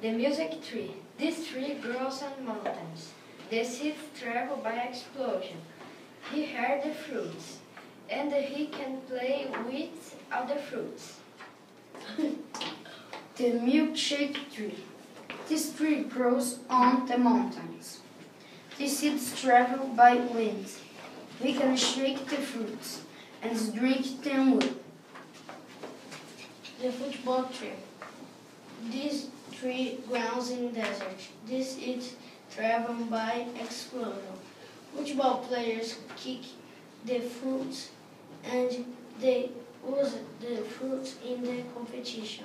The music tree. This tree grows on mountains. The seeds travel by explosion. He heard the fruits, and he can play with all the fruits. The milkshake tree. This tree grows on the mountains. The seeds travel by wind. We can shake the fruits and drink them with. The football tree. This tree grows in desert. This is travel by explosion. Football players kick the fruits and they use the fruits in the competition.